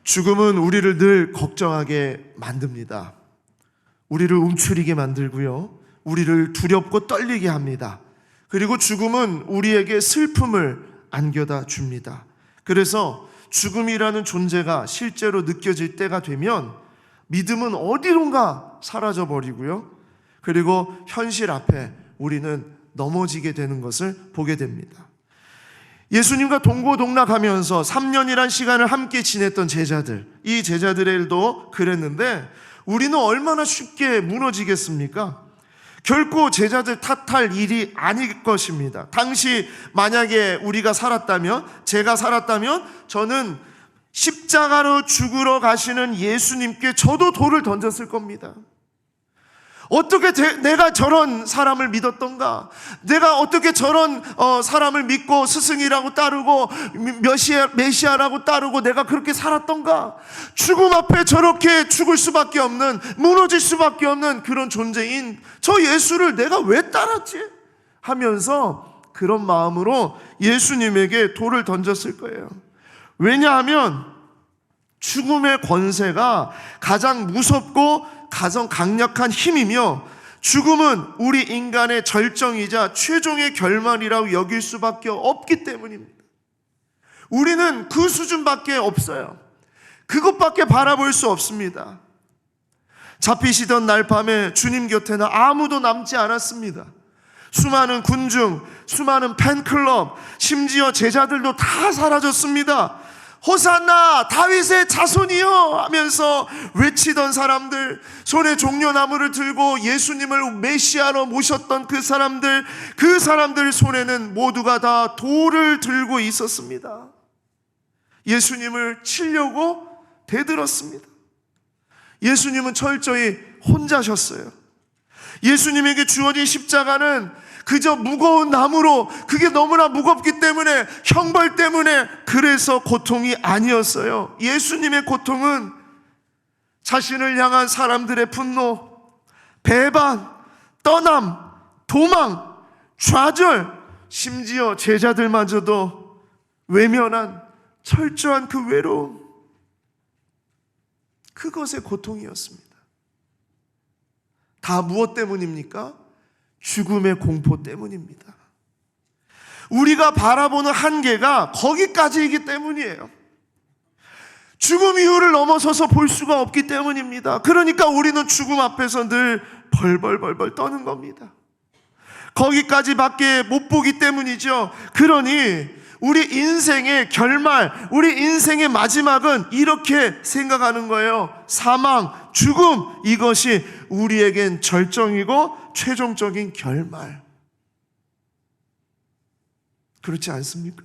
죽음은 우리를 늘 걱정하게 만듭니다. 우리를 움츠리게 만들고요, 우리를 두렵고 떨리게 합니다. 그리고 죽음은 우리에게 슬픔을 안겨다 줍니다. 그래서 죽음이라는 존재가 실제로 느껴질 때가 되면 믿음은 어디론가 사라져버리고요, 그리고 현실 앞에 우리는 넘어지게 되는 것을 보게 됩니다. 예수님과 동고동락하면서 3년이란 시간을 함께 지냈던 제자들, 이 제자들의 일도 그랬는데 우리는 얼마나 쉽게 무너지겠습니까? 결코 제자들 탓할 일이 아닐 것입니다. 당시 만약에 우리가 살았다면, 제가 살았다면 저는 십자가로 죽으러 가시는 예수님께 저도 돌을 던졌을 겁니다. 어떻게 내가 저런 사람을 믿었던가? 내가 어떻게 저런 사람을 믿고 스승이라고 따르고 메시아라고 따르고 내가 그렇게 살았던가? 죽음 앞에 저렇게 죽을 수밖에 없는, 무너질 수밖에 없는 그런 존재인 저 예수를 내가 왜 따랐지? 하면서 그런 마음으로 예수님에게 돌을 던졌을 거예요. 왜냐하면 죽음의 권세가 가장 무섭고 가장 강력한 힘이며, 죽음은 우리 인간의 절정이자 최종의 결말이라고 여길 수밖에 없기 때문입니다. 우리는 그 수준밖에 없어요. 그것밖에 바라볼 수 없습니다. 잡히시던 날 밤에 주님 곁에는 아무도 남지 않았습니다. 수많은 군중, 수많은 팬클럽, 심지어 제자들도 다 사라졌습니다. 호산나 다윗의 자손이여 하면서 외치던 사람들, 손에 종려나무를 들고 예수님을 메시아로 모셨던 그 사람들 손에는 모두가 다 돌을 들고 있었습니다. 예수님을 치려고 대들었습니다. 예수님은 철저히 혼자셨어요. 예수님에게 주어진 십자가는 그저 무거운 나무로, 그게 너무나 무겁기 때문에, 형벌 때문에, 그래서 고통이 아니었어요. 예수님의 고통은 자신을 향한 사람들의 분노, 배반, 떠남, 도망, 좌절, 심지어 제자들마저도 외면한 철저한 그 외로움, 그것의 고통이었습니다. 다 무엇 때문입니까? 죽음의 공포 때문입니다. 우리가 바라보는 한계가 거기까지이기 때문이에요. 죽음 이후를 넘어서서 볼 수가 없기 때문입니다. 그러니까 우리는 죽음 앞에서 늘 벌벌벌벌 떠는 겁니다. 거기까지밖에 못 보기 때문이죠. 그러니 우리 인생의 결말, 우리 인생의 마지막은 이렇게 생각하는 거예요. 사망, 죽음, 이것이 우리에겐 절정이고 최종적인 결말. 그렇지 않습니까?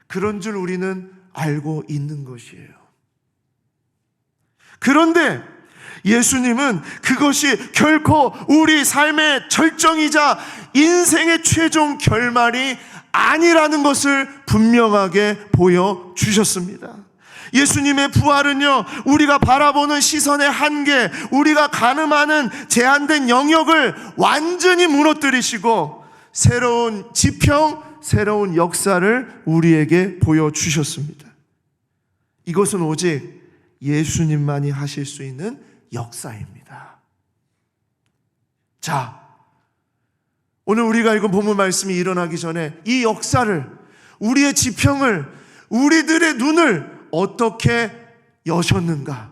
그런 줄 우리는 알고 있는 것이에요. 그런데 예수님은 그것이 결코 우리 삶의 절정이자 인생의 최종 결말이 아니라는 것을 분명하게 보여주셨습니다. 예수님의 부활은요, 우리가 바라보는 시선의 한계, 우리가 가늠하는 제한된 영역을 완전히 무너뜨리시고 새로운 지평, 새로운 역사를 우리에게 보여주셨습니다. 이것은 오직 예수님만이 하실 수 있는 역사입니다. 자, 오늘 우리가 읽은 본문 말씀이 일어나기 전에 이 역사를, 우리의 지평을, 우리들의 눈을 어떻게 여셨는가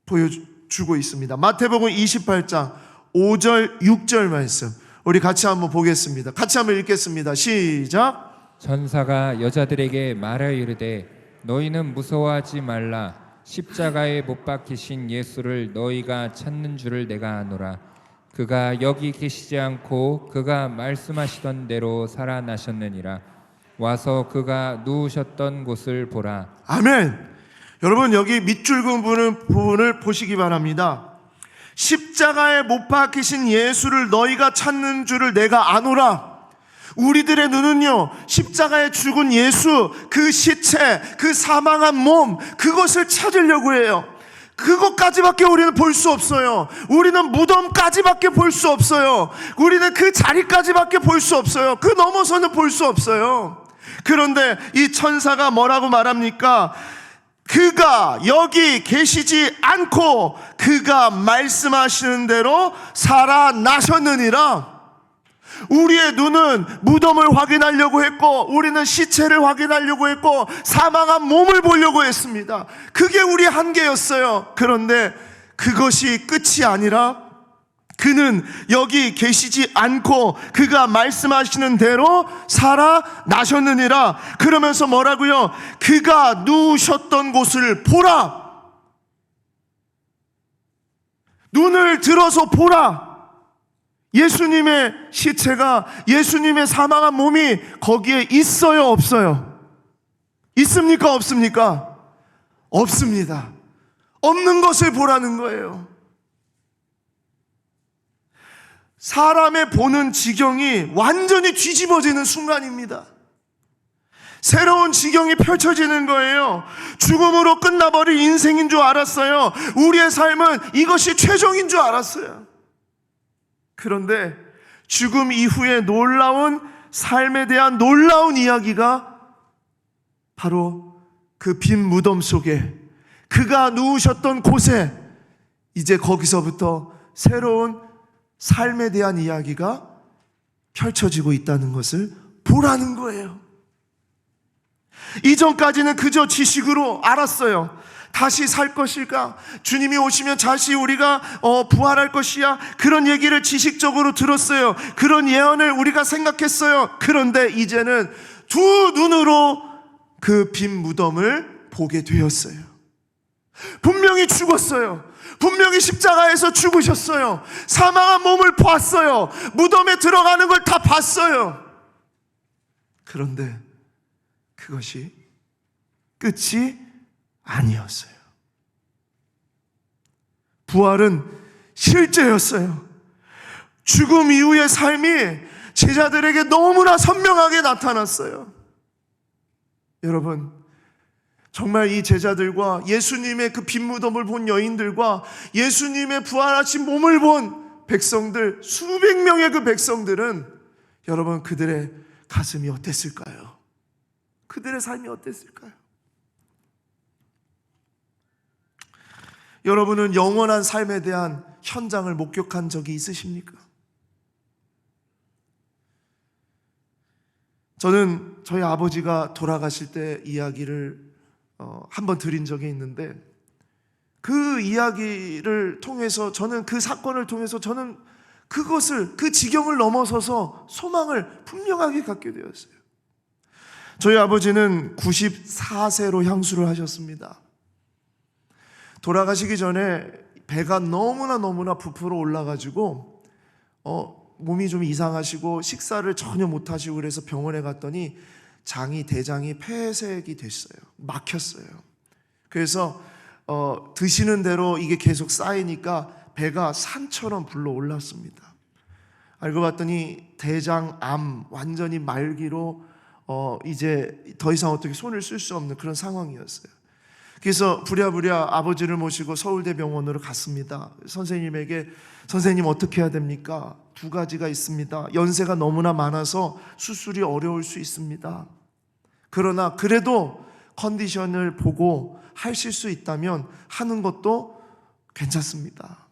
보여주고 있습니다. 마태복음 28장 5절 6절 말씀, 우리 같이 한번 보겠습니다. 같이 한번 읽겠습니다. 시작. 전사가 여자들에게 말하여 이르되 너희는 무서워하지 말라. 십자가에 못 박히신 예수를 너희가 찾는 줄을 내가 아노라. 그가 여기 계시지 않고 그가 말씀하시던 대로 살아나셨느니라. 와서 그가 누우셨던 곳을 보라. 아멘. 여러분, 여기 밑줄 그은 부분을 보시기 바랍니다. 십자가에 못 박히신 예수를 너희가 찾는 줄을 내가 아노라. 우리들의 눈은요, 십자가에 죽은 예수, 그 시체, 그 사망한 몸, 그것을 찾으려고 해요. 그것까지밖에 우리는 볼 수 없어요. 우리는 무덤까지밖에 볼 수 없어요. 우리는 그 자리까지밖에 볼 수 없어요. 그 넘어서는 볼 수 없어요. 그런데 이 천사가 뭐라고 말합니까? 그가 여기 계시지 않고 그가 말씀하시는 대로 살아나셨느니라. 우리의 눈은 무덤을 확인하려고 했고, 우리는 시체를 확인하려고 했고, 사망한 몸을 보려고 했습니다. 그게 우리의 한계였어요. 그런데 그것이 끝이 아니라 그는 여기 계시지 않고 그가 말씀하시는 대로 살아나셨느니라. 그러면서 뭐라고요? 그가 누우셨던 곳을 보라. 눈을 들어서 보라. 예수님의 시체가, 예수님의 사망한 몸이 거기에 있어요, 없어요? 있습니까, 없습니까? 없습니다. 없는 것을 보라는 거예요. 사람의 보는 지경이 완전히 뒤집어지는 순간입니다. 새로운 지경이 펼쳐지는 거예요. 죽음으로 끝나버릴 인생인 줄 알았어요. 우리의 삶은 이것이 최종인 줄 알았어요. 그런데 죽음 이후에 놀라운 삶에 대한 놀라운 이야기가 바로 그 빈 무덤 속에, 그가 누우셨던 곳에, 이제 거기서부터 새로운 삶에 대한 이야기가 펼쳐지고 있다는 것을 보라는 거예요. 이전까지는 그저 지식으로 알았어요. 다시 살 것일까? 주님이 오시면 다시 우리가 부활할 것이야. 그런 얘기를 지식적으로 들었어요. 그런 예언을 우리가 생각했어요. 그런데 이제는 두 눈으로 그 빈 무덤을 보게 되었어요. 분명히 죽었어요. 분명히 십자가에서 죽으셨어요. 사망한 몸을 봤어요. 무덤에 들어가는 걸 다 봤어요. 그런데 그것이 끝이 아니었어요. 부활은 실제였어요. 죽음 이후의 삶이 제자들에게 너무나 선명하게 나타났어요. 여러분, 정말 이 제자들과 예수님의 그 빈 무덤을 본 여인들과 예수님의 부활하신 몸을 본 백성들, 수백 명의 그 백성들은 여러분, 그들의 가슴이 어땠을까요? 그들의 삶이 어땠을까요? 여러분은 영원한 삶에 대한 현장을 목격한 적이 있으십니까? 저는 저희 아버지가 돌아가실 때 이야기를 한번 드린 적이 있는데, 그 이야기를 통해서 저는, 그 사건을 통해서 저는 그것을, 그 지경을 넘어서서 소망을 분명하게 갖게 되었어요. 저희 아버지는 94세로 향수를 하셨습니다. 돌아가시기 전에 배가 너무나 부풀어 올라가지고 몸이 좀 이상하시고 식사를 전혀 못하시고, 그래서 병원에 갔더니 대장이 폐색이 됐어요. 막혔어요. 그래서 드시는 대로 이게 계속 쌓이니까 배가 산처럼 불러 올랐습니다. 알고 봤더니 대장암, 완전히 말기로 이제 더 이상 어떻게 손을 쓸 수 없는 그런 상황이었어요. 그래서 부랴부랴 아버지를 모시고 서울대병원으로 갔습니다. 선생님에게, 선생님 어떻게 해야 됩니까? 두 가지가 있습니다. 연세가 너무나 많아서 수술이 어려울 수 있습니다. 그러나 그래도 컨디션을 보고 하실 수 있다면 하는 것도 괜찮습니다.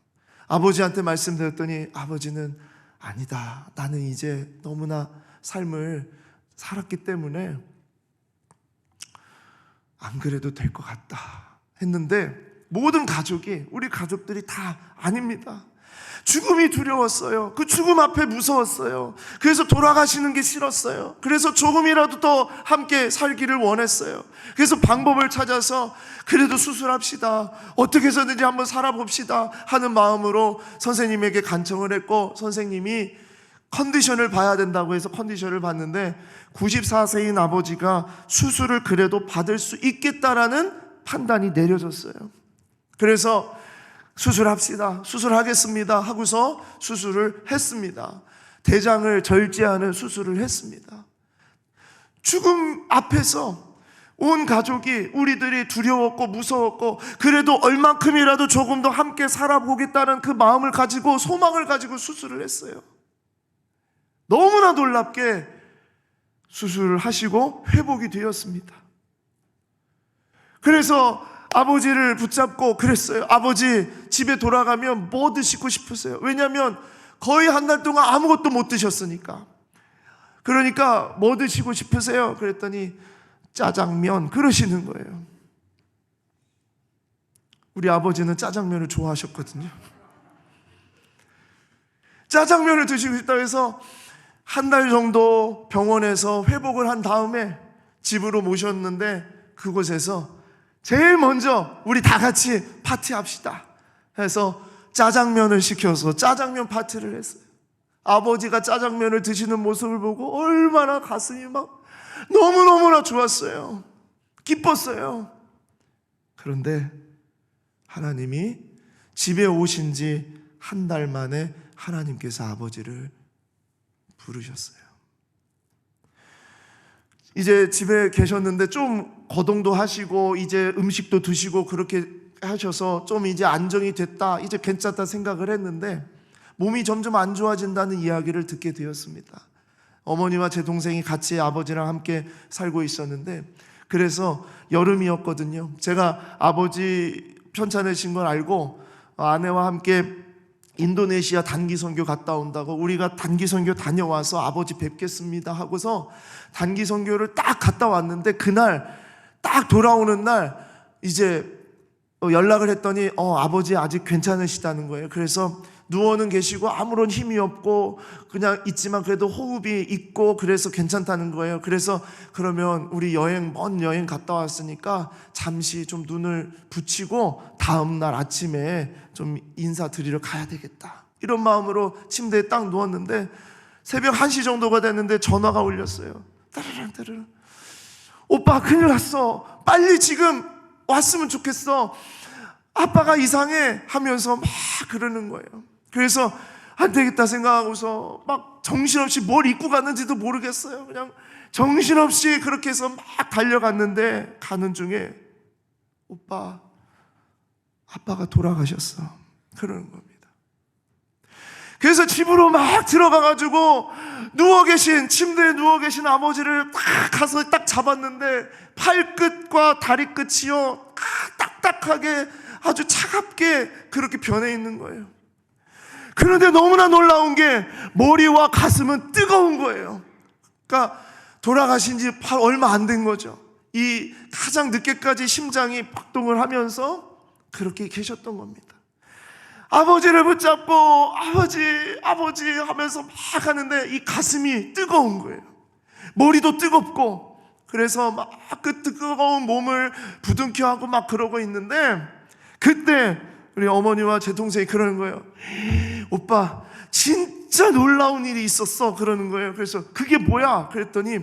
아버지한테 말씀드렸더니 아버지는 아니다, 나는 이제 너무나 삶을 살았기 때문에 안 그래도 될 것 같다 했는데, 모든 가족이, 우리 가족들이 다 아닙니다. 죽음이 두려웠어요. 그 죽음 앞에 무서웠어요. 그래서 돌아가시는 게 싫었어요. 그래서 조금이라도 더 함께 살기를 원했어요. 그래서 방법을 찾아서 그래도 수술합시다, 어떻게 해서든지 한번 살아봅시다 하는 마음으로 선생님에게 간청을 했고, 선생님이 컨디션을 봐야 된다고 해서 컨디션을 봤는데 94세인 아버지가 수술을 그래도 받을 수 있겠다라는 판단이 내려졌어요. 그래서 수술합시다, 수술하겠습니다 하고서 수술을 했습니다. 대장을 절제하는 수술을 했습니다. 죽음 앞에서 온 가족이, 우리들이 두려웠고 무서웠고, 그래도 얼만큼이라도 조금 더 함께 살아보겠다는 그 마음을 가지고, 소망을 가지고 수술을 했어요. 너무나 놀랍게 수술을 하시고 회복이 되었습니다. 그래서 아버지를 붙잡고 그랬어요. 아버지, 집에 돌아가면 뭐 드시고 싶으세요? 왜냐하면 거의 한 달 동안 아무것도 못 드셨으니까. 그러니까 뭐 드시고 싶으세요? 그랬더니 짜장면 그러시는 거예요. 우리 아버지는 짜장면을 좋아하셨거든요. 짜장면을 드시고 싶다고 해서 한 달 정도 병원에서 회복을 한 다음에 집으로 모셨는데, 그곳에서 제일 먼저 우리 다 같이 파티합시다 해서 짜장면을 시켜서 짜장면 파티를 했어요. 아버지가 짜장면을 드시는 모습을 보고 얼마나 가슴이 막 너무너무나 좋았어요. 기뻤어요. 그런데 하나님이 집에 오신 지 한 달 만에 하나님께서 아버지를 부르셨어요. 이제 집에 계셨는데 좀 거동도 하시고 이제 음식도 드시고 그렇게 하셔서 좀 이제 안정이 됐다, 이제 괜찮다 생각을 했는데 몸이 점점 안 좋아진다는 이야기를 듣게 되었습니다. 어머니와 제 동생이 같이 아버지랑 함께 살고 있었는데, 그래서 여름이었거든요. 제가 아버지 편찮으신 걸 알고 아내와 함께 인도네시아 단기 선교 갔다 온다고, 우리가 단기 선교 다녀와서 아버지 뵙겠습니다 하고서 단기 선교를 딱 갔다 왔는데, 그날 딱 돌아오는 날 이제 연락을 했더니 아버지 아직 괜찮으시다는 거예요. 그래서 누워는 계시고 아무런 힘이 없고 그냥 있지만 그래도 호흡이 있고 그래서 괜찮다는 거예요. 그래서 그러면 우리 먼 여행 갔다 왔으니까 잠시 좀 눈을 붙이고 다음 날 아침에 좀 인사드리러 가야 되겠다, 이런 마음으로 침대에 딱 누웠는데 새벽 1시 정도가 됐는데 전화가 울렸어요. 따르릉 따르릉. 오빠 큰일 났어, 빨리 지금 왔으면 좋겠어, 아빠가 이상해 하면서 막 그러는 거예요. 그래서 안 되겠다 생각하고서 막 정신없이 뭘 입고 갔는지도 모르겠어요. 그냥 정신없이 그렇게 해서 막 달려갔는데, 가는 중에 오빠, 아빠가 돌아가셨어, 그러는 겁니다. 그래서 집으로 막 들어가가지고 침대에 누워 계신 아버지를 딱 가서 딱 잡았는데 팔끝과 다리 끝이요 딱딱하게 아주 차갑게 그렇게 변해 있는 거예요. 그런데 너무나 놀라운 게 머리와 가슴은 뜨거운 거예요. 그러니까 돌아가신 지 얼마 안 된 거죠. 이 가장 늦게까지 심장이 박동을 하면서 그렇게 계셨던 겁니다. 아버지를 붙잡고 아버지 하면서 막 하는데 이 가슴이 뜨거운 거예요. 머리도 뜨겁고. 그래서 막 그 뜨거운 몸을 부둥켜 하고 막 그러고 있는데, 그때 우리 어머니와 제 동생이 그러는 거예요. 오빠, 진짜 놀라운 일이 있었어, 그러는 거예요. 그래서 그게 뭐야? 그랬더니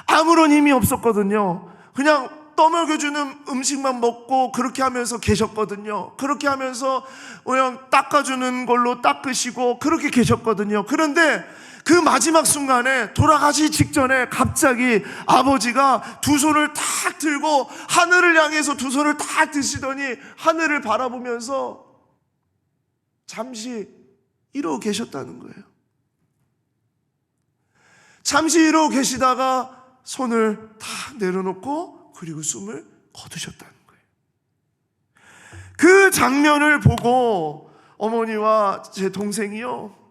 아무런 힘이 없었거든요. 그냥 떠먹여주는 음식만 먹고 그렇게 하면서 계셨거든요. 그렇게 하면서 그냥 닦아주는 걸로 닦으시고 그렇게 계셨거든요. 그런데 그 마지막 순간에, 돌아가시 직전에 갑자기 아버지가 두 손을 탁 들고 하늘을 향해서 두 손을 탁 드시더니 하늘을 바라보면서 잠시 이러고 계셨다는 거예요. 잠시 이러고 계시다가 손을 탁 내려놓고 그리고 숨을 거두셨다는 거예요. 그 장면을 보고 어머니와 제 동생이요,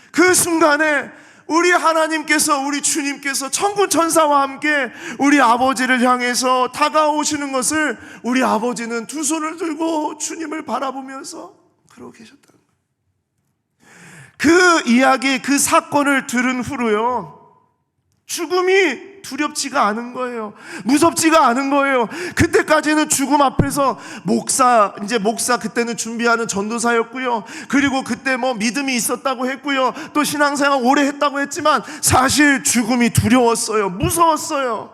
그 순간에 우리 하나님께서, 우리 주님께서 천군 천사와 함께 우리 아버지를 향해서 다가오시는 것을, 우리 아버지는 두 손을 들고 주님을 바라보면서 그러고 계셨다는 거예요. 그 이야기, 그 사건을 들은 후로요, 죽음이 두렵지가 않은 거예요. 무섭지가 않은 거예요. 그때까지는 죽음 앞에서 목사 그때는 준비하는 전도사였고요. 그리고 그때 믿음이 있었다고 했고요. 또 신앙생활 오래 했다고 했지만 사실 죽음이 두려웠어요. 무서웠어요.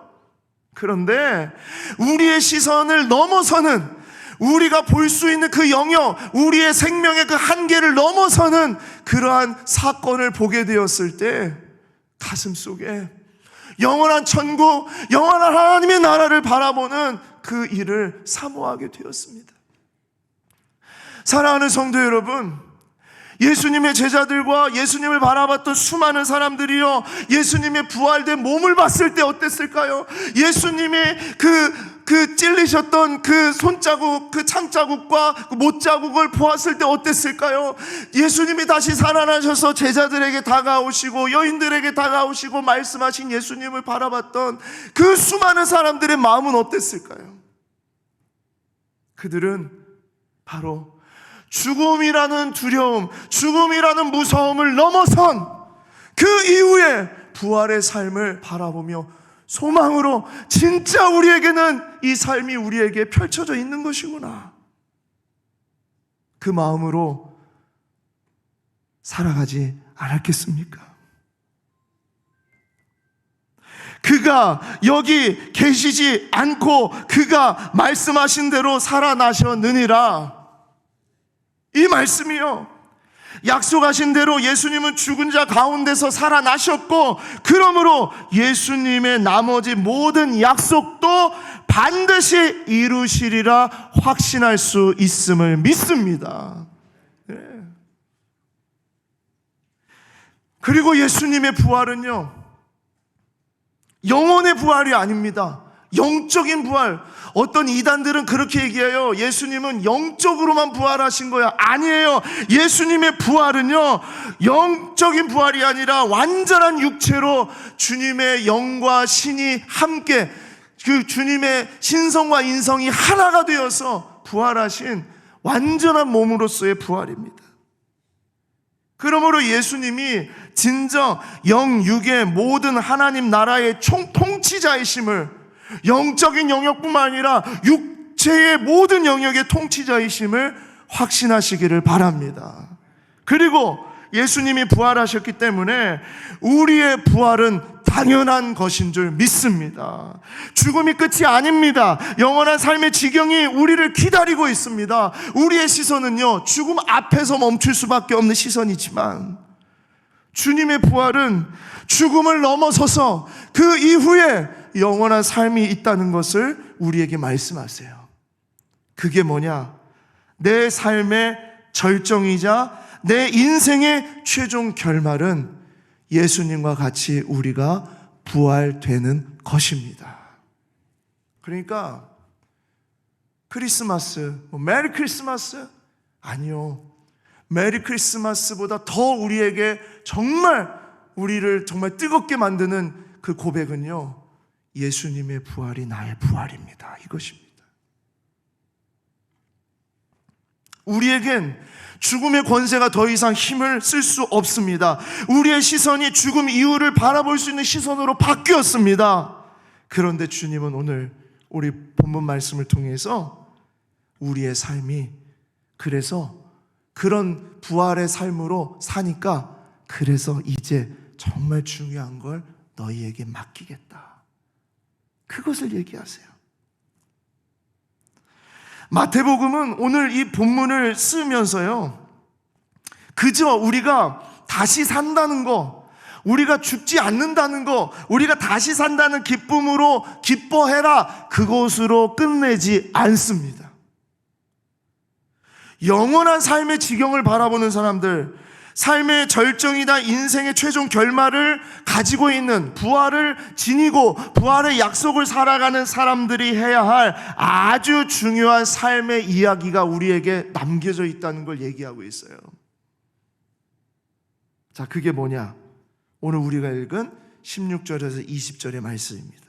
그런데 우리의 시선을 넘어서는, 우리가 볼 수 있는 그 영역, 우리의 생명의 그 한계를 넘어서는 그러한 사건을 보게 되었을 때 가슴 속에 영원한 천국, 영원한 하나님의 나라를 바라보는 그 일을 사모하게 되었습니다. 사랑하는 성도 여러분, 예수님의 제자들과 예수님을 바라봤던 수많은 사람들이요, 예수님의 부활된 몸을 봤을 때 어땠을까요? 예수님의 그 찔리셨던 그 손자국, 그 창자국과 그 못자국을 보았을 때 어땠을까요? 예수님이 다시 살아나셔서 제자들에게 다가오시고 여인들에게 다가오시고 말씀하신 예수님을 바라봤던 그 수많은 사람들의 마음은 어땠을까요? 그들은 바로 죽음이라는 두려움, 죽음이라는 무서움을 넘어선 그 이후에 부활의 삶을 바라보며 소망으로 진짜 우리에게는 이 삶이 우리에게 펼쳐져 있는 것이구나, 그 마음으로 살아가지 않았겠습니까? 그가 여기 계시지 않고 그가 말씀하신 대로 살아나셨느니라. 이 말씀이요, 약속하신 대로 예수님은 죽은 자 가운데서 살아나셨고, 그러므로 예수님의 나머지 모든 약속도 반드시 이루시리라 확신할 수 있음을 믿습니다. 네. 그리고 예수님의 부활은요, 영혼의 부활이 아닙니다. 영적인 부활. 어떤 이단들은 그렇게 얘기해요. 예수님은 영적으로만 부활하신 거야. 아니에요. 예수님의 부활은요, 영적인 부활이 아니라 완전한 육체로 주님의 영과 신이 함께, 그 주님의 신성과 인성이 하나가 되어서 부활하신 완전한 몸으로서의 부활입니다. 그러므로 예수님이 진정 영육의 모든 하나님 나라의 통치자이심을, 영적인 영역뿐만 아니라 육체의 모든 영역의 통치자이심을 확신하시기를 바랍니다. 그리고 예수님이 부활하셨기 때문에 우리의 부활은 당연한 것인 줄 믿습니다. 죽음이 끝이 아닙니다. 영원한 삶의 지경이 우리를 기다리고 있습니다. 우리의 시선은요, 죽음 앞에서 멈출 수밖에 없는 시선이지만, 주님의 부활은 죽음을 넘어서서 그 이후에 영원한 삶이 있다는 것을 우리에게 말씀하세요. 그게 뭐냐? 내 삶의 절정이자 내 인생의 최종 결말은 예수님과 같이 우리가 부활되는 것입니다. 그러니까 크리스마스, 메리 크리스마스? 아니요. 메리 크리스마스보다 더 우리에게 정말 우리를 정말 뜨겁게 만드는 그 고백은요, 예수님의 부활이 나의 부활입니다. 이것입니다. 우리에겐 죽음의 권세가 더 이상 힘을 쓸 수 없습니다. 우리의 시선이 죽음 이후를 바라볼 수 있는 시선으로 바뀌었습니다. 그런데 주님은 오늘 우리 본문 말씀을 통해서 우리의 삶이 그래서 그런 부활의 삶으로 사니까, 그래서 이제 정말 중요한 걸 너희에게 맡기겠다, 그것을 얘기하세요. 마태복음은 오늘 이 본문을 쓰면서요, 그저 우리가 다시 산다는 거, 우리가 죽지 않는다는 거, 우리가 다시 산다는 기쁨으로 기뻐해라, 그것으로 끝내지 않습니다. 영원한 삶의 지경을 바라보는 사람들, 삶의 절정이다 인생의 최종 결말을 가지고 있는, 부활을 지니고 부활의 약속을 살아가는 사람들이 해야 할 아주 중요한 삶의 이야기가 우리에게 남겨져 있다는 걸 얘기하고 있어요. 자, 그게 뭐냐? 오늘 우리가 읽은 16절에서 20절의 말씀입니다.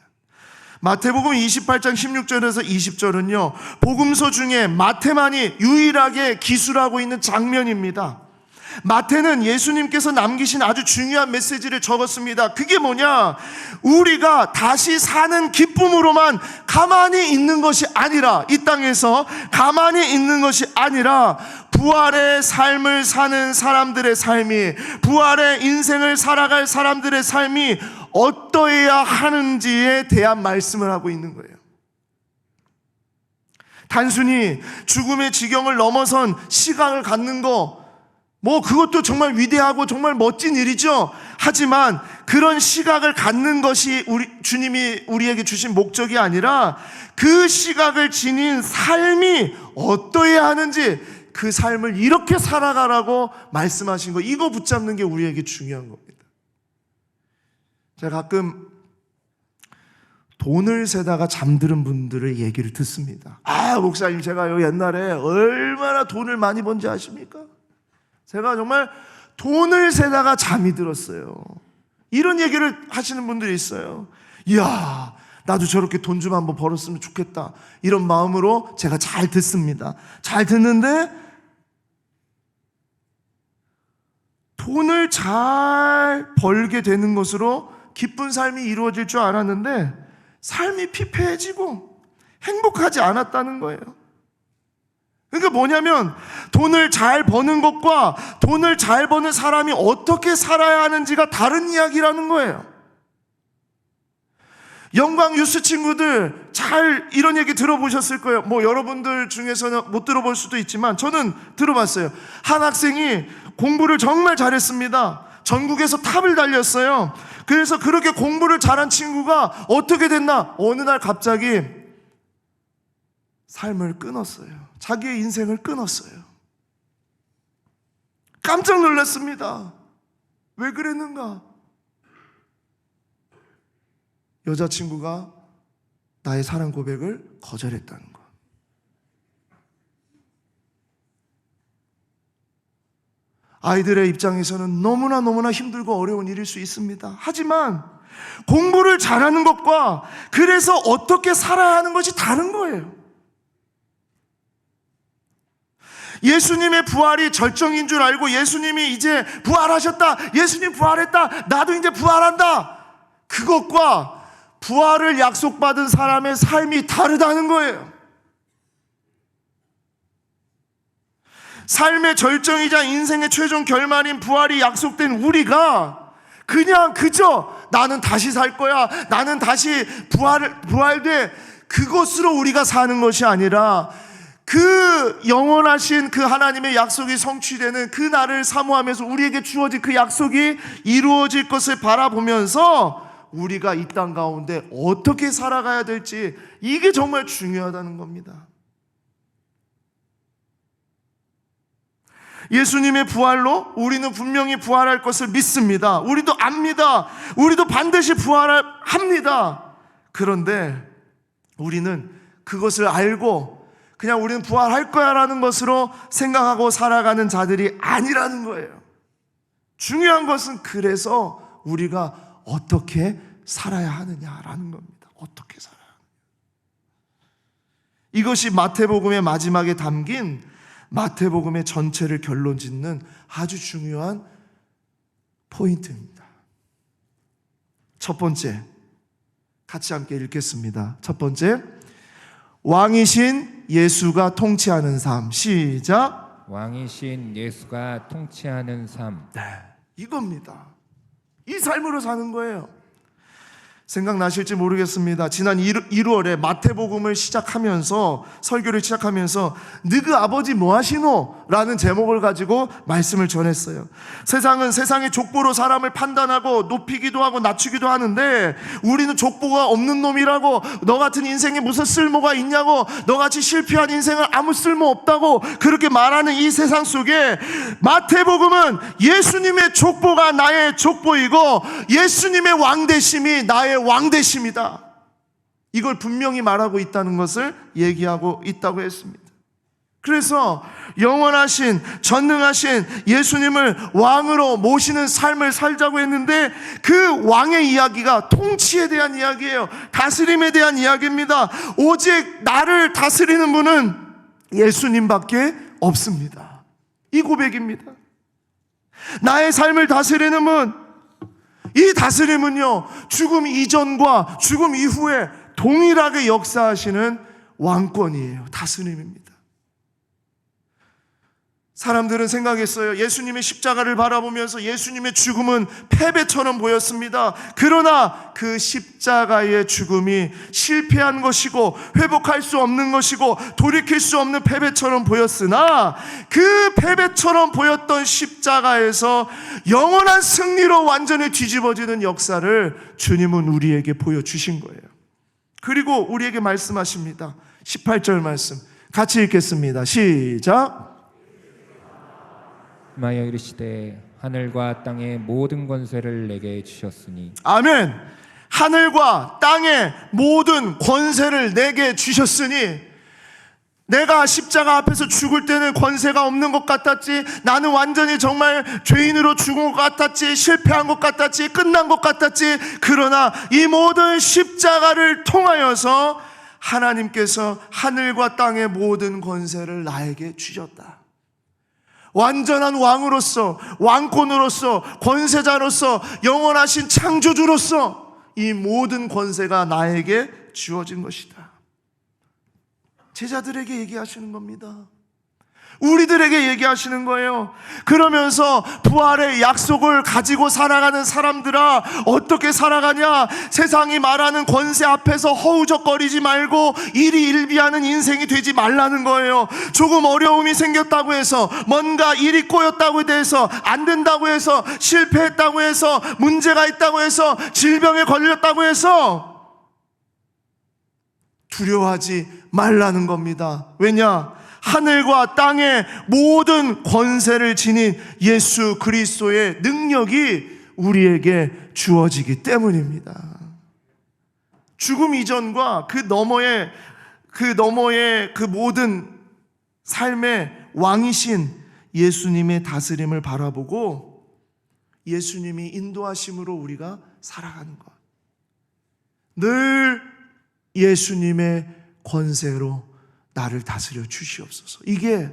마태복음 28장 16절에서 20절은요, 복음서 중에 마태만이 유일하게 기술하고 있는 장면입니다. 마태는 예수님께서 남기신 아주 중요한 메시지를 적었습니다. 그게 뭐냐? 우리가 다시 사는 기쁨으로만 가만히 있는 것이 아니라, 이 땅에서 가만히 있는 것이 아니라 부활의 삶을 사는 사람들의 삶이, 부활의 인생을 살아갈 사람들의 삶이 어떠해야 하는지에 대한 말씀을 하고 있는 거예요. 단순히 죽음의 지경을 넘어선 시각을 갖는 거, 그것도 정말 위대하고 정말 멋진 일이죠. 하지만 그런 시각을 갖는 것이 주님이 우리에게 주신 목적이 아니라, 그 시각을 지닌 삶이 어떠해야 하는지, 그 삶을 이렇게 살아가라고 말씀하신 거, 이거 붙잡는 게 우리에게 중요한 겁니다. 제가 가끔 돈을 세다가 잠드는 분들의 얘기를 듣습니다. 목사님, 제가요 옛날에 얼마나 돈을 많이 번지 아십니까? 제가 정말 돈을 세다가 잠이 들었어요. 이런 얘기를 하시는 분들이 있어요. 이야, 나도 저렇게 돈 좀 한번 벌었으면 좋겠다, 이런 마음으로 제가 잘 듣습니다. 잘 듣는데 돈을 잘 벌게 되는 것으로 기쁜 삶이 이루어질 줄 알았는데 삶이 피폐해지고 행복하지 않았다는 거예요. 그러니까 뭐냐면 돈을 잘 버는 것과 돈을 잘 버는 사람이 어떻게 살아야 하는지가 다른 이야기라는 거예요. 영광 뉴스 친구들 잘 이런 얘기 들어보셨을 거예요. 뭐 여러분들 중에서는 못 들어볼 수도 있지만 저는 들어봤어요. 한 학생이 공부를 정말 잘했습니다. 전국에서 탑을 달렸어요. 그래서 그렇게 공부를 잘한 친구가 어떻게 됐나? 어느 날 갑자기 삶을 끊었어요. 자기의 인생을 끊었어요. 깜짝 놀랐습니다. 왜 그랬는가? 여자친구가 나의 사랑 고백을 거절했다는 것. 아이들의 입장에서는 너무나 힘들고 어려운 일일 수 있습니다. 하지만 공부를 잘하는 것과 그래서 어떻게 살아야 하는 것이 다른 거예요. 예수님의 부활이 절정인 줄 알고 예수님이 이제 부활하셨다, 예수님 부활했다, 나도 이제 부활한다, 그것과 부활을 약속받은 사람의 삶이 다르다는 거예요. 삶의 절정이자 인생의 최종 결말인 부활이 약속된 우리가 그저 나는 다시 살 거야, 나는 다시 부활돼, 그것으로 우리가 사는 것이 아니라 그 영원하신 그 하나님의 약속이 성취되는 그 날을 사모하면서 우리에게 주어진 그 약속이 이루어질 것을 바라보면서 우리가 이 땅 가운데 어떻게 살아가야 될지, 이게 정말 중요하다는 겁니다. 예수님의 부활로 우리는 분명히 부활할 것을 믿습니다. 우리도 압니다. 우리도 반드시 부활합니다. 그런데 우리는 그것을 알고 그냥 우리는 부활할 거야 라는 것으로 생각하고 살아가는 자들이 아니라는 거예요. 중요한 것은 그래서 우리가 어떻게 살아야 하느냐라는 겁니다. 어떻게 살아야 하느냐. 이것이 마태복음의 마지막에 담긴 마태복음의 전체를 결론 짓는 아주 중요한 포인트입니다. 첫 번째, 같이 함께 읽겠습니다. 첫 번째, 왕이신 예수가 통치하는 삶. 시작. 왕이신 예수가 통치하는 삶. 네, 이겁니다. 이 삶으로 사는 거예요. 생각나실지 모르겠습니다. 지난 1월에 마태복음을 시작하면서, 설교를 시작하면서 너희 아버지 뭐 하시노? 라는 제목을 가지고 말씀을 전했어요. 세상은 세상의 족보로 사람을 판단하고 높이기도 하고 낮추기도 하는데 우리는 족보가 없는 놈이라고, 너 같은 인생에 무슨 쓸모가 있냐고, 너같이 실패한 인생은 아무 쓸모 없다고 그렇게 말하는 이 세상 속에 마태복음은 예수님의 족보가 나의 족보이고 예수님의 왕되심이 나의 왕되심이다, 이걸 분명히 말하고 있다는 것을 얘기하고 있다고 했습니다. 그래서 영원하신 전능하신 예수님을 왕으로 모시는 삶을 살자고 했는데 그 왕의 이야기가 통치에 대한 이야기예요. 다스림에 대한 이야기입니다. 오직 나를 다스리는 분은 예수님밖에 없습니다. 이 고백입니다. 나의 삶을 다스리는 분, 이 다스림은요, 죽음 이전과 죽음 이후에 동일하게 역사하시는 왕권이에요. 다스림입니다. 사람들은 생각했어요. 예수님의 십자가를 바라보면서 예수님의 죽음은 패배처럼 보였습니다. 그러나 그 십자가의 죽음이 실패한 것이고 회복할 수 없는 것이고 돌이킬 수 없는 패배처럼 보였으나 그 패배처럼 보였던 십자가에서 영원한 승리로 완전히 뒤집어지는 역사를 주님은 우리에게 보여주신 거예요. 그리고 우리에게 말씀하십니다. 18절 말씀 같이 읽겠습니다. 시작. 마여 이르시되 하늘과 땅의 모든 권세를 내게 주셨으니 아멘. 하늘과 땅의 모든 권세를 내게 주셨으니, 내가 십자가 앞에서 죽을 때는 권세가 없는 것 같았지, 나는 완전히 정말 죄인으로 죽은 것 같았지, 실패한 것 같았지, 끝난 것 같았지. 그러나 이 모든 십자가를 통하여서 하나님께서 하늘과 땅의 모든 권세를 나에게 주셨다. 완전한 왕으로서, 왕권으로서, 권세자로서, 영원하신 창조주로서 이 모든 권세가 나에게 주어진 것이다. 제자들에게 얘기하시는 겁니다. 우리들에게 얘기하시는 거예요. 그러면서 부활의 약속을 가지고 살아가는 사람들아, 어떻게 살아가냐? 세상이 말하는 권세 앞에서 허우적거리지 말고 일희일비하는 인생이 되지 말라는 거예요. 조금 어려움이 생겼다고 해서, 뭔가 일이 꼬였다고 해서, 안 된다고 해서, 실패했다고 해서, 문제가 있다고 해서, 질병에 걸렸다고 해서 두려워하지 말라는 겁니다. 왜냐? 하늘과 땅의 모든 권세를 지닌 예수 그리스도의 능력이 우리에게 주어지기 때문입니다. 죽음 이전과 그 너머의 그 모든 삶의 왕이신 예수님의 다스림을 바라보고 예수님이 인도하심으로 우리가 살아가는 것. 늘 예수님의 권세로 나를 다스려 주시옵소서. 이게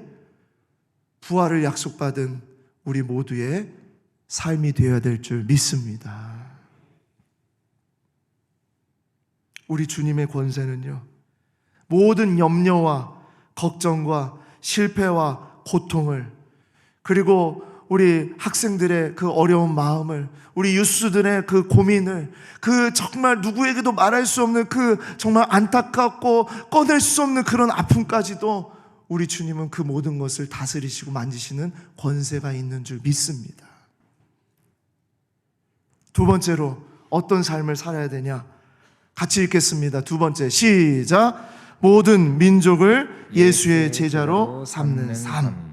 부활을 약속받은 우리 모두의 삶이 되어야 될 줄 믿습니다. 우리 주님의 권세는요, 모든 염려와 걱정과 실패와 고통을, 그리고 우리 학생들의 그 어려운 마음을, 우리 유스들의 그 고민을, 그 정말 누구에게도 말할 수 없는 그 정말 안타깝고 꺼낼 수 없는 그런 아픔까지도 우리 주님은 그 모든 것을 다스리시고 만지시는 권세가 있는 줄 믿습니다. 두 번째로 어떤 삶을 살아야 되냐? 같이 읽겠습니다. 두 번째, 시작. 모든 민족을 예수의 제자로 삼는 삶.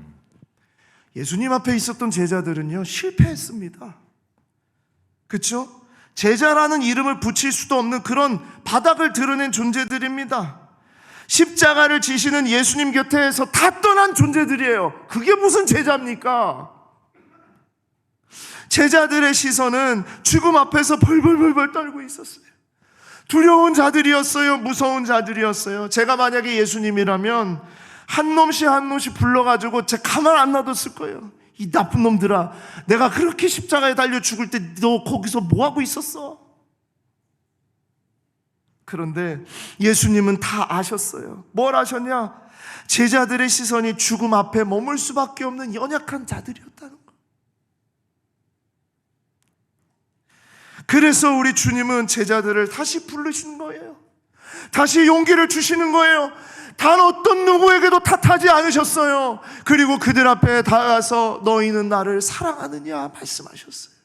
예수님 앞에 있었던 제자들은요, 실패했습니다. 그렇죠? 제자라는 이름을 붙일 수도 없는 그런 바닥을 드러낸 존재들입니다. 십자가를 지시는 예수님 곁에서 다 떠난 존재들이에요. 그게 무슨 제자입니까? 제자들의 시선은 죽음 앞에서 벌벌벌벌 떨고 있었어요. 두려운 자들이었어요. 무서운 자들이었어요. 제가 만약에 예수님이라면 한 놈씩 한 놈씩 불러가지고 제가 가만 안 놔뒀을 거예요. 이 나쁜 놈들아, 내가 그렇게 십자가에 달려 죽을 때 너 거기서 뭐하고 있었어? 그런데 예수님은 다 아셨어요. 뭘 아셨냐? 제자들의 시선이 죽음 앞에 머물 수밖에 없는 연약한 자들이었다는 거. 그래서 우리 주님은 제자들을 다시 부르시는 거예요. 다시 용기를 주시는 거예요. 단 어떤 누구에게도 탓하지 않으셨어요. 그리고 그들 앞에 다가가서 너희는 나를 사랑하느냐 말씀하셨어요.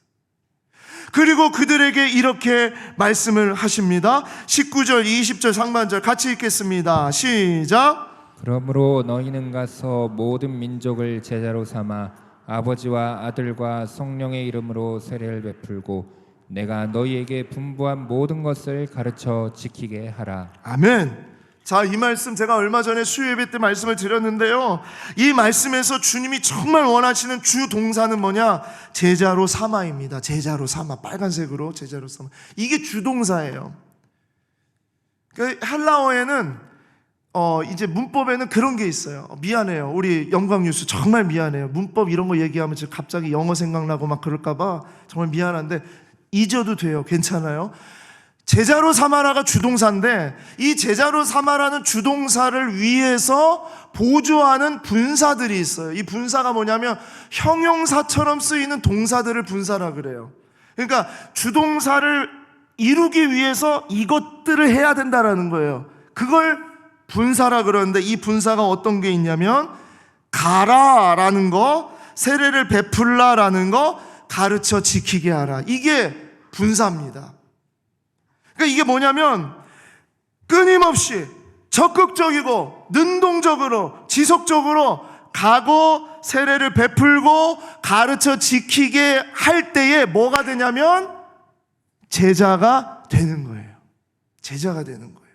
그리고 그들에게 이렇게 말씀을 하십니다. 19절, 20절 상반절 같이 읽겠습니다. 시작. 그러므로 너희는 가서 모든 민족을 제자로 삼아 아버지와 아들과 성령의 이름으로 세례를 베풀고 내가 너희에게 분부한 모든 것을 가르쳐 지키게 하라. 아멘. 자, 이 말씀 제가 얼마 전에 수요예배 때 말씀을 드렸는데요, 이 말씀에서 주님이 정말 원하시는 주 동사는 뭐냐? 제자로 삼아입니다. 제자로 삼아, 빨간색으로 제자로 삼아. 이게 주동사예요. 그 헬라어에는 이제 문법에는 그런 게 있어요. 미안해요, 우리 영광뉴스 정말 미안해요. 문법 이런 거 얘기하면 지금 갑자기 영어 생각나고 막 그럴까봐 정말 미안한데 잊어도 돼요. 괜찮아요. 제자로 삼아라가 주동사인데, 이 제자로 삼아라는 주동사를 위해서 보조하는 분사들이 있어요. 이 분사가 뭐냐면 형용사처럼 쓰이는 동사들을 분사라 그래요. 그러니까 주동사를 이루기 위해서 이것들을 해야 된다라는 거예요. 그걸 분사라 그러는데, 이 분사가 어떤 게 있냐면 가라라는 거, 세례를 베풀라라는 거, 가르쳐 지키게 하라. 이게 분사입니다. 그러니까 이게 뭐냐면 끊임없이 적극적이고 능동적으로 지속적으로 가고 세례를 베풀고 가르쳐 지키게 할 때에 뭐가 되냐면 제자가 되는 거예요. 제자가 되는 거예요.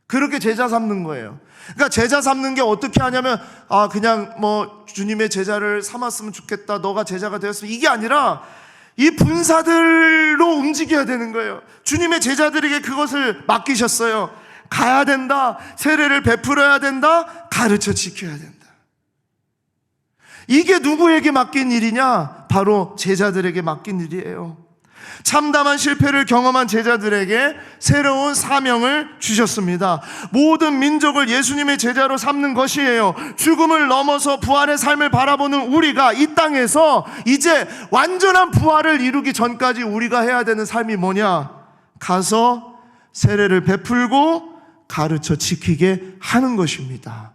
그렇게 제자 삼는 거예요. 그러니까 제자 삼는 게 어떻게 하냐면 그냥 뭐 주님의 제자를 삼았으면 좋겠다, 너가 제자가 되었으면, 이게 아니라 이 분사들로 움직여야 되는 거예요. 주님의 제자들에게 그것을 맡기셨어요. 가야 된다, 세례를 베풀어야 된다, 가르쳐 지켜야 된다. 이게 누구에게 맡긴 일이냐? 바로 제자들에게 맡긴 일이에요. 참담한 실패를 경험한 제자들에게 새로운 사명을 주셨습니다. 모든 민족을 예수님의 제자로 삼는 것이에요. 죽음을 넘어서 부활의 삶을 바라보는 우리가 이 땅에서 이제 완전한 부활을 이루기 전까지 우리가 해야 되는 삶이 뭐냐? 가서 세례를 베풀고 가르쳐 지키게 하는 것입니다.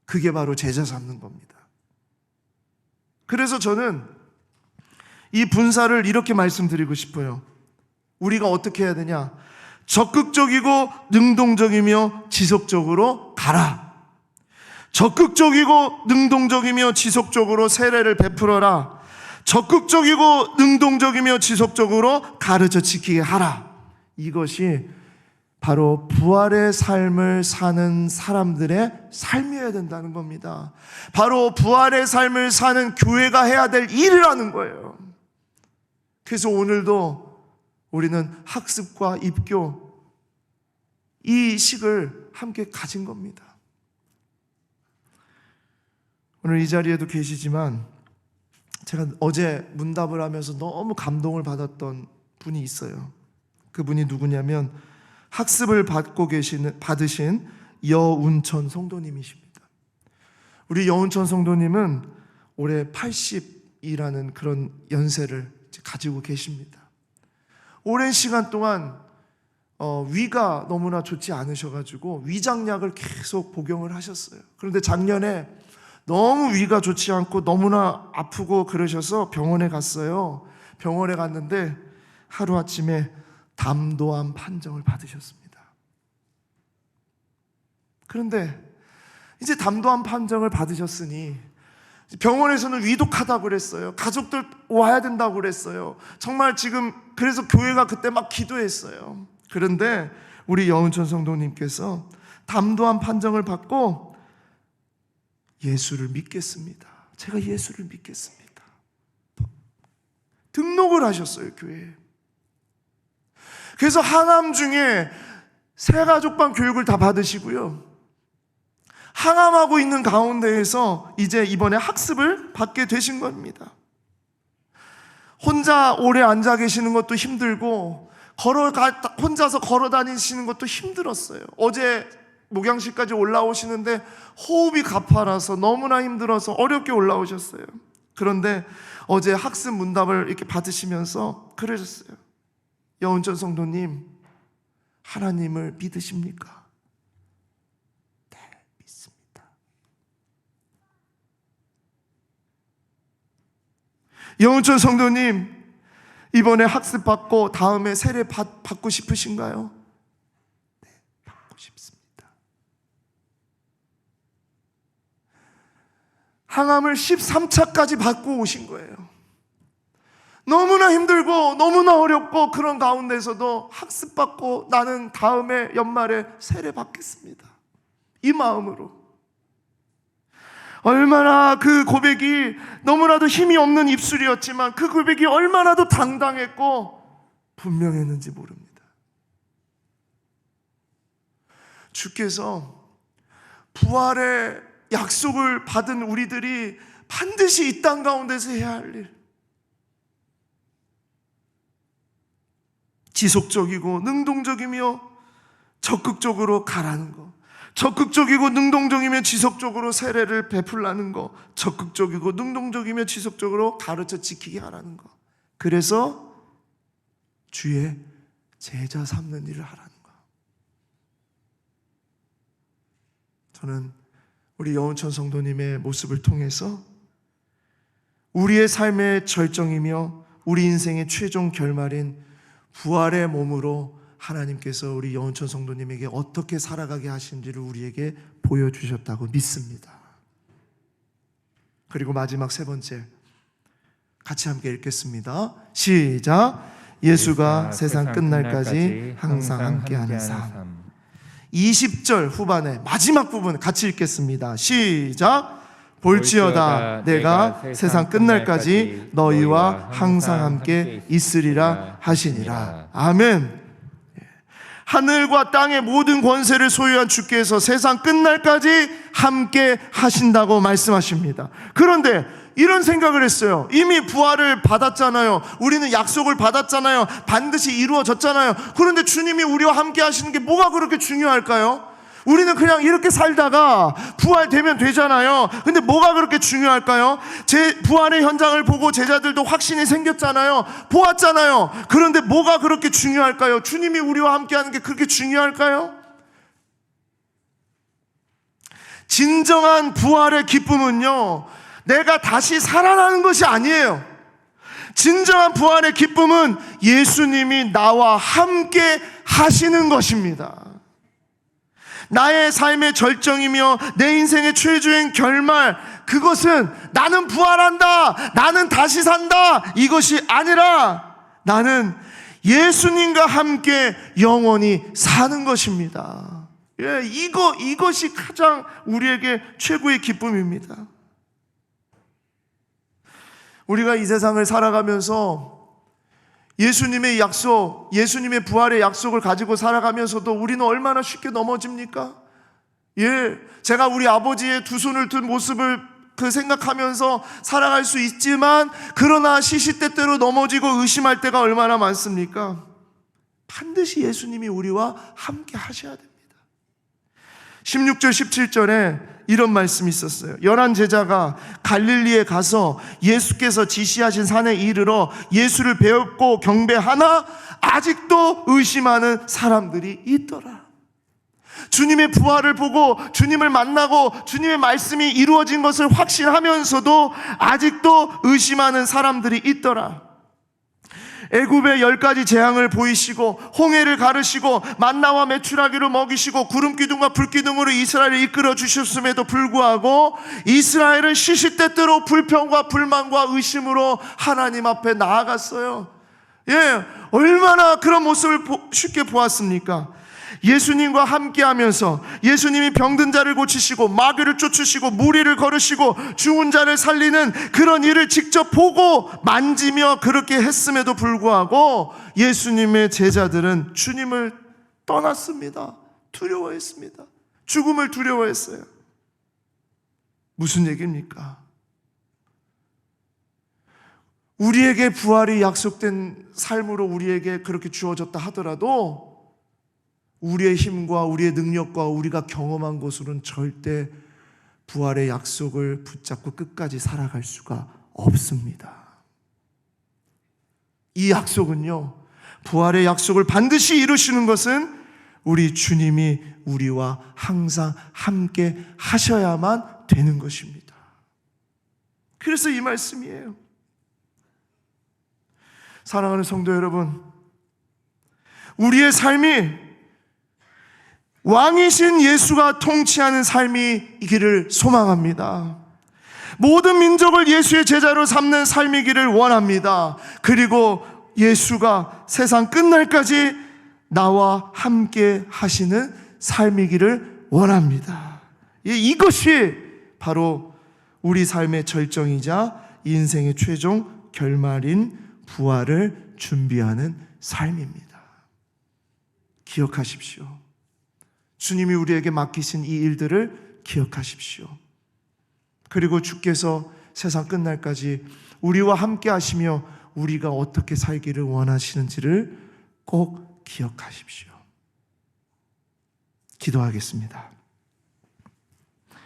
그게 바로 제자 삼는 겁니다. 그래서 저는 이 분사를 이렇게 말씀드리고 싶어요. 우리가 어떻게 해야 되냐? 적극적이고 능동적이며 지속적으로 가라. 적극적이고 능동적이며 지속적으로 세례를 베풀어라. 적극적이고 능동적이며 지속적으로 가르쳐 지키게 하라. 이것이 바로 부활의 삶을 사는 사람들의 삶이어야 된다는 겁니다. 바로 부활의 삶을 사는 교회가 해야 될 일이라는 거예요. 그래서 오늘도 우리는 학습과 입교, 이 식을 함께 가진 겁니다. 오늘 이 자리에도 계시지만 제가 어제 문답을 하면서 너무 감동을 받았던 분이 있어요. 그분이 누구냐면 학습을 받으신 여운천 성도님이십니다. 우리 여운천 성도님은 올해 80이라는 그런 연세를 가지고 계십니다. 오랜 시간 동안 위가 너무나 좋지 않으셔가지고 위장약을 계속 복용을 하셨어요. 그런데 작년에 너무 위가 좋지 않고 너무나 아프고 그러셔서 병원에 갔어요. 병원에 갔는데 하루아침에 담도암 판정을 받으셨습니다. 그런데 이제 담도암 판정을 받으셨으니 병원에서는 위독하다고 그랬어요. 가족들 와야 된다고 그랬어요. 정말 지금 그래서 교회가 그때 막 기도했어요. 그런데 우리 여운천 성도님께서 담도암 판정을 받고 예수를 믿겠습니다. 제가 예수를 믿겠습니다. 등록을 하셨어요, 교회에. 그래서 항암 중에 새가족방 교육을 다 받으시고요. 항암하고 있는 가운데에서 이제 이번에 학습을 받게 되신 겁니다. 혼자 오래 앉아 계시는 것도 힘들고 혼자서 걸어 다니시는 것도 힘들었어요. 어제 목양실까지 올라오시는데 호흡이 가파라서 너무나 힘들어서 어렵게 올라오셨어요. 그런데 어제 학습 문답을 이렇게 받으시면서 그러셨어요. 여운천 성도님, 하나님을 믿으십니까? 네, 믿습니다. 여운천 성도님, 이번에 학습 받고 다음에 세례 받고 싶으신가요? 네, 받고 싶습니다. 항암을 13차까지 받고 오신 거예요. 너무나 힘들고 너무나 어렵고 그런 가운데서도 학습받고 나는 다음에 연말에 세례 받겠습니다. 이 마음으로. 얼마나 그 고백이 너무나도 힘이 없는 입술이었지만 그 고백이 얼마나도 당당했고 분명했는지 모릅니다. 주께서 부활의 약속을 받은 우리들이 반드시 이 땅 가운데서 해야 할 일, 지속적이고 능동적이며 적극적으로 가라는 거, 적극적이고 능동적이며 지속적으로 세례를 베풀라는 거, 적극적이고 능동적이며 지속적으로 가르쳐 지키게 하라는 거, 그래서 주의 제자 삼는 일을 하라는 거. 저는 우리 여운천 성도님의 모습을 통해서 우리의 삶의 절정이며 우리 인생의 최종 결말인 부활의 몸으로 하나님께서 우리 여운천 성도님에게 어떻게 살아가게 하신지를 우리에게 보여주셨다고 믿습니다. 그리고 마지막 세 번째, 같이 함께 읽겠습니다. 시작. 예수가 세상 끝날까지 항상 함께하는 삶. 20절 후반에 마지막 부분 같이 읽겠습니다. 시작. 볼지어다 내가 세상 끝날까지 너희와 항상 함께 있으리라 하시니라. 아멘. 하늘과 땅의 모든 권세를 소유한 주께서 세상 끝날까지 함께 하신다고 말씀하십니다. 그런데 이런 생각을 했어요. 이미 부활을 받았잖아요. 우리는 약속을 받았잖아요. 반드시 이루어졌잖아요. 그런데 주님이 우리와 함께 하시는 게 뭐가 그렇게 중요할까요? 우리는 그냥 이렇게 살다가 부활되면 되잖아요. 근데 뭐가 그렇게 중요할까요? 부활의 현장을 보고 제자들도 확신이 생겼잖아요. 보았잖아요. 그런데 뭐가 그렇게 중요할까요? 주님이 우리와 함께하는 게 그렇게 중요할까요? 진정한 부활의 기쁨은요, 내가 다시 살아나는 것이 아니에요. 진정한 부활의 기쁨은 예수님이 나와 함께 하시는 것입니다. 나의 삶의 절정이며 내 인생의 최종의 결말, 그것은 나는 부활한다, 나는 다시 산다, 이것이 아니라 나는 예수님과 함께 영원히 사는 것입니다. 예, 이것이 가장 우리에게 최고의 기쁨입니다. 우리가 이 세상을 살아가면서 예수님의 약속, 예수님의 부활의 약속을 가지고 살아가면서도 우리는 얼마나 쉽게 넘어집니까? 예, 제가 우리 아버지의 두 손을 든 모습을 생각하면서 살아갈 수 있지만, 그러나 시시때때로 넘어지고 의심할 때가 얼마나 많습니까? 반드시 예수님이 우리와 함께 하셔야 됩니다. 16절 17절에 이런 말씀이 있었어요. 11 제자가 갈릴리에 가서 예수께서 지시하신 산에 이르러 예수를 배웠고 경배하나 아직도 의심하는 사람들이 있더라. 주님의 부활을 보고 주님을 만나고 주님의 말씀이 이루어진 것을 확신하면서도 아직도 의심하는 사람들이 있더라. 애굽의 10가지 재앙을 보이시고 홍해를 가르시고 만나와 메추라기를 먹이시고 구름기둥과 불기둥으로 이스라엘을 이끌어 주셨음에도 불구하고 이스라엘은 시시때때로 불평과 불만과 의심으로 하나님 앞에 나아갔어요. 예, 얼마나 그런 모습을 쉽게 보았습니까? 예수님과 함께하면서 예수님이 병든 자를 고치시고 마귀를 쫓으시고 무리를 걸으시고 죽은 자를 살리는 그런 일을 직접 보고 만지며 그렇게 했음에도 불구하고 예수님의 제자들은 주님을 떠났습니다. 두려워했습니다. 죽음을 두려워했어요. 무슨 얘기입니까? 우리에게 부활이 약속된 삶으로 우리에게 그렇게 주어졌다 하더라도 우리의 힘과 우리의 능력과 우리가 경험한 것으로는 절대 부활의 약속을 붙잡고 끝까지 살아갈 수가 없습니다. 이 약속은요, 부활의 약속을 반드시 이루시는 것은 우리 주님이 우리와 항상 함께 하셔야만 되는 것입니다. 그래서 이 말씀이에요. 사랑하는 성도 여러분, 우리의 삶이 왕이신 예수가 통치하는 삶이기를 소망합니다. 모든 민족을 예수의 제자로 삼는 삶이기를 원합니다. 그리고 예수가 세상 끝날까지 나와 함께 하시는 삶이기를 원합니다. 이것이 바로 우리 삶의 절정이자 인생의 최종 결말인 부활을 준비하는 삶입니다. 기억하십시오. 주님이 우리에게 맡기신 이 일들을 기억하십시오. 그리고 주께서 세상 끝날까지 우리와 함께 하시며 우리가 어떻게 살기를 원하시는지를 꼭 기억하십시오. 기도하겠습니다.